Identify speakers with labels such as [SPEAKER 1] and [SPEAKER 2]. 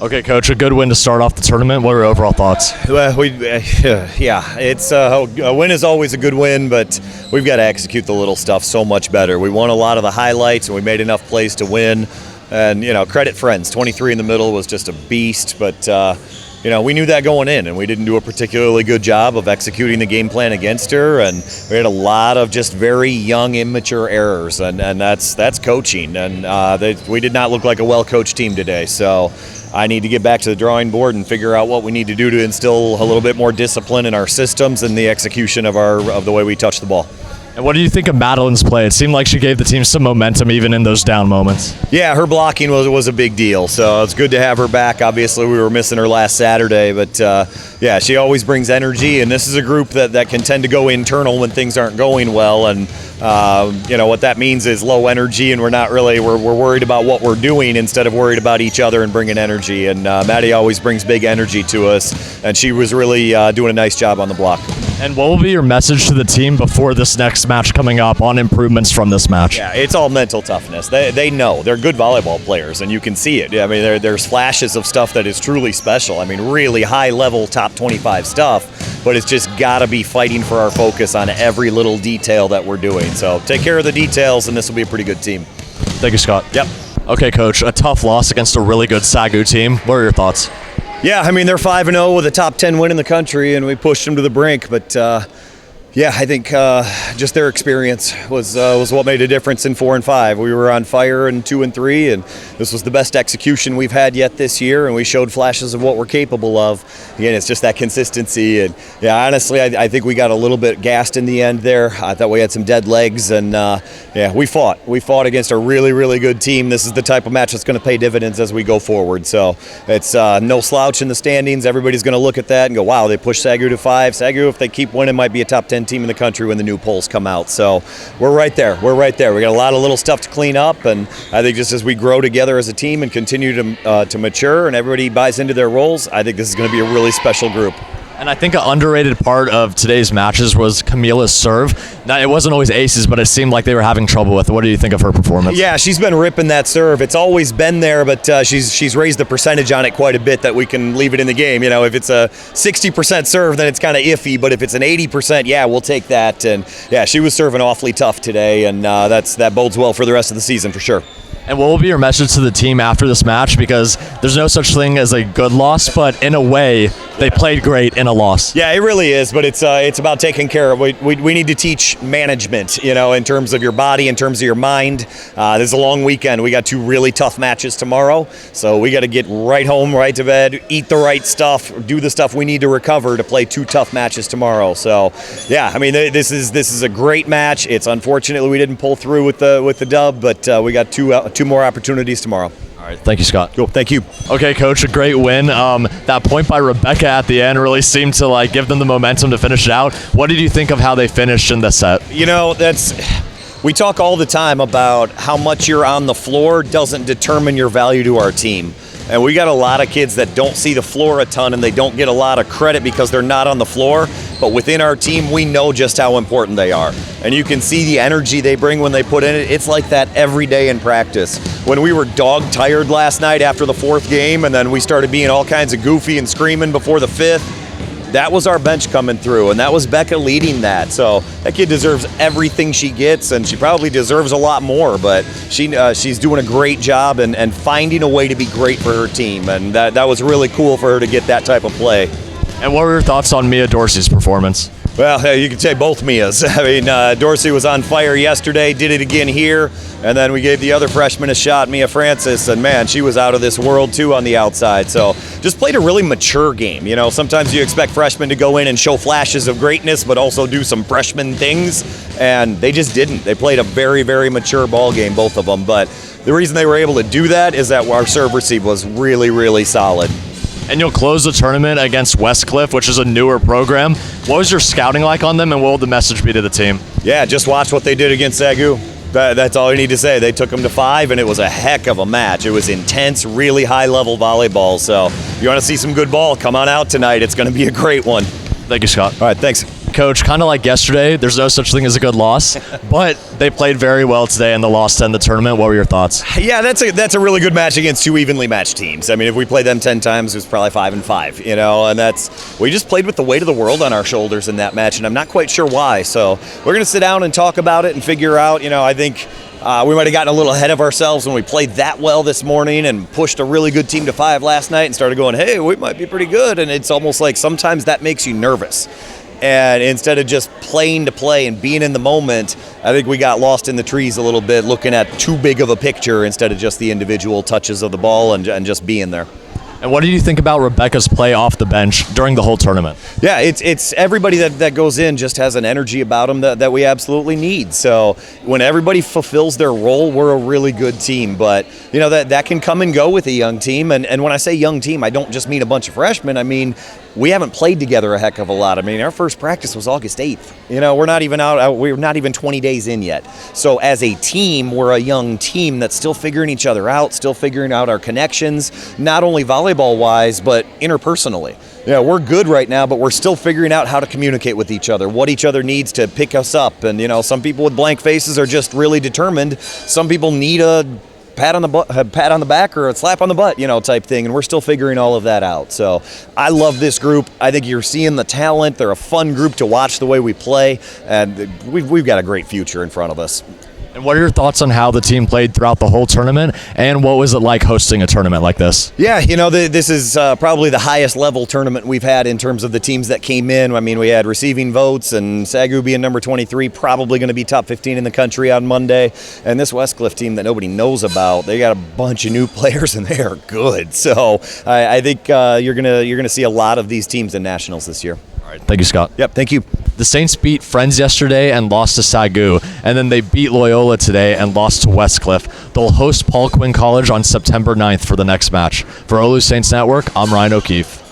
[SPEAKER 1] Okay, Coach, a good win to start off the tournament. What are your overall thoughts?
[SPEAKER 2] Well, it's a win is always a good win, but we've got to execute the little stuff so much better. We won a lot of the highlights, and we made enough plays to win. And, credit friends. 23 in the middle was just a beast, but, we knew that going in, and we didn't do a particularly good job of executing the game plan against her, and we had a lot of just very young, immature errors, and that's coaching, and we did not look like a well-coached team today, so I need to get back to the drawing board and figure out what we need to do to instill a little bit more discipline in our systems and the execution of the way we touch the ball.
[SPEAKER 1] And what do you think of Madeline's play? It seemed like she gave the team some momentum even in those down moments.
[SPEAKER 2] Yeah, her blocking was a big deal, so it's good to have her back. Obviously, we were missing her last Saturday, but she always brings energy, and this is a group that can tend to go internal when things aren't going well, and what that means is low energy, and we're worried about what we're doing instead of worried about each other and bringing energy, and Maddie always brings big energy to us, and she was really doing a nice job on the block.
[SPEAKER 1] And what will be your message to the team before this next match coming up on improvements from this match?
[SPEAKER 2] Yeah, it's all mental toughness. They know. They're good volleyball players, and you can see it. I mean, there's flashes of stuff that is truly special. I mean, really high-level, top 25 stuff, but it's just got to be fighting for our focus on every little detail that we're doing. So take care of the details, and this will be a pretty good team.
[SPEAKER 1] Thank you, Scott.
[SPEAKER 2] Yep.
[SPEAKER 1] Okay, Coach, a tough loss against a really good SAGU team. What are your thoughts?
[SPEAKER 2] Yeah, I mean, they're 5-0 with a top 10 win in the country, and we pushed them to the brink. But, I think just their experience was what made a difference in 4 and 5. We were on fire in 2 and 3, and this was the best execution we've had yet this year, and we showed flashes of what we're capable of. Again, it's just that consistency. And, honestly, I think we got a little bit gassed in the end there. I thought we had some dead legs, and, we fought. We fought against a really, really good team. This is the type of match that's going to pay dividends as we go forward. So it's no slouch in the standings. Everybody's going to look at that and go, wow, they pushed SAGU to 5. SAGU, if they keep winning, might be a top 10 team in the country when the new polls come out. So we're right there. We got a lot of little stuff to clean up, and I think just as we grow together as a team and continue to mature and everybody buys into their roles, I think this is going to be a really special group.
[SPEAKER 1] And I think an underrated part of today's matches was Camila's serve. Now, it wasn't always aces, but it seemed like they were having trouble with it. What do you think of her performance?
[SPEAKER 2] Yeah, she's been ripping that serve. It's always been there, but she's raised the percentage on it quite a bit that we can leave it in the game. If it's a 60% serve, then it's kind of iffy, but if it's an 80%, yeah, we'll take that. And yeah, she was serving awfully tough today, and that bodes well for the rest of the season for sure.
[SPEAKER 1] And what will be your message to the team after this match? Because there's no such thing as a good loss, but in a way, they played great in a loss.
[SPEAKER 2] Yeah, it really is, but it's about taking care of. We need to teach management, in terms of your body, in terms of your mind. This is a long weekend. We got 2 really tough matches tomorrow, so we got to get right home, right to bed, eat the right stuff, do the stuff we need to recover to play 2 tough matches tomorrow. So, yeah, I mean, this is a great match. It's unfortunately we didn't pull through with the dub, but we got two more opportunities tomorrow.
[SPEAKER 1] All right, thank you, Scott.
[SPEAKER 2] Cool, thank you.
[SPEAKER 1] Okay, Coach, a great win. That point by Rebecca at the end really seemed to give them the momentum to finish it out. What did you think of how they finished in the set?
[SPEAKER 2] We talk all the time about how much you're on the floor doesn't determine your value to our team. And we got a lot of kids that don't see the floor a ton, and they don't get a lot of credit because they're not on the floor. But within our team, we know just how important they are. And you can see the energy they bring when they put in it. It's like that every day in practice. When we were dog-tired last night after the 4th game, and then we started being all kinds of goofy and screaming before the 5th, that was our bench coming through, and that was Becca leading that. So that kid deserves everything she gets, and she probably deserves a lot more, but she's doing a great job and finding a way to be great for her team, and that was really cool for her to get that type of play.
[SPEAKER 1] And what were your thoughts on Mia Dorsey's performance?
[SPEAKER 2] Well, you could say both Mias. I mean, Dorsey was on fire yesterday, did it again here, and then we gave the other freshman a shot, Mia Francis, and man, she was out of this world too on the outside. So just played a really mature game. Sometimes you expect freshmen to go in and show flashes of greatness, but also do some freshman things, and they just didn't. They played a very, very mature ball game, both of them. But the reason they were able to do that is that our serve receive was really, really solid.
[SPEAKER 1] And you'll close the tournament against Westcliff, which is a newer program. What was your scouting like on them, and what will the message be to the team?
[SPEAKER 2] Yeah, just watch what they did against SAGU. That's all you need to say. They took them to 5, and it was a heck of a match. It was intense, really high-level volleyball. So if you want to see some good ball, come on out tonight. It's going to be a great one.
[SPEAKER 1] Thank you, Scott.
[SPEAKER 2] All right, thanks.
[SPEAKER 1] Coach, kind of like yesterday, there's no such thing as a good loss, but they played very well today and the loss to end the tournament. What were your thoughts?
[SPEAKER 2] Yeah, that's a really good match against two evenly matched teams. I mean, if we played them 10 times, it was probably 5-5, and we just played with the weight of the world on our shoulders in that match, and I'm not quite sure why. So we're going to sit down and talk about it and figure out, I think we might have gotten a little ahead of ourselves when we played that well this morning and pushed a really good team to 5 last night and started going, hey, we might be pretty good. And it's almost like sometimes that makes you nervous. And instead of just playing to play and being in the moment, I think we got lost in the trees a little bit, looking at too big of a picture instead of just the individual touches of the ball and just being there.
[SPEAKER 1] And what did you think about Rebecca's play off the bench during the whole tournament?
[SPEAKER 2] Yeah, it's everybody that goes in just has an energy about them that we absolutely need. So when everybody fulfills their role, we're a really good team. But, that can come and go with a young team. And when I say young team, I don't just mean a bunch of freshmen. I mean, we haven't played together a heck of a lot. I mean, our first practice was August 8th. We're not even 20 days in yet. So as a team, we're a young team that's still figuring each other out, still figuring out our connections, not only volleyball-wise, but interpersonally. We're good right now, but we're still figuring out how to communicate with each other, what each other needs to pick us up. And, some people with blank faces are just really determined. Some people need a pat on the back or a slap on the butt, type thing, and we're still figuring all of that out. So I love this group. I think you're seeing the talent. They're a fun group to watch the way we play, and we've got a great future in front of us.
[SPEAKER 1] And what are your thoughts on how the team played throughout the whole tournament, and what was it like hosting a tournament like this?
[SPEAKER 2] Yeah, this is probably the highest level tournament we've had in terms of the teams that came in. I mean, we had receiving votes, and Sagu being number 23, probably going to be top 15 in the country on Monday. And this Westcliff team that nobody knows about, they got a bunch of new players, and they are good. So I think you're gonna see a lot of these teams in nationals this year.
[SPEAKER 1] All right, thank you, Scott.
[SPEAKER 2] Yep, thank you.
[SPEAKER 1] The Saints beat Friends yesterday and lost to Sagu, and then they beat Loyola today and lost to Westcliff. They'll host Paul Quinn College on September 9th for the next match. For OLLU Saints Network, I'm Ryan O'Keefe.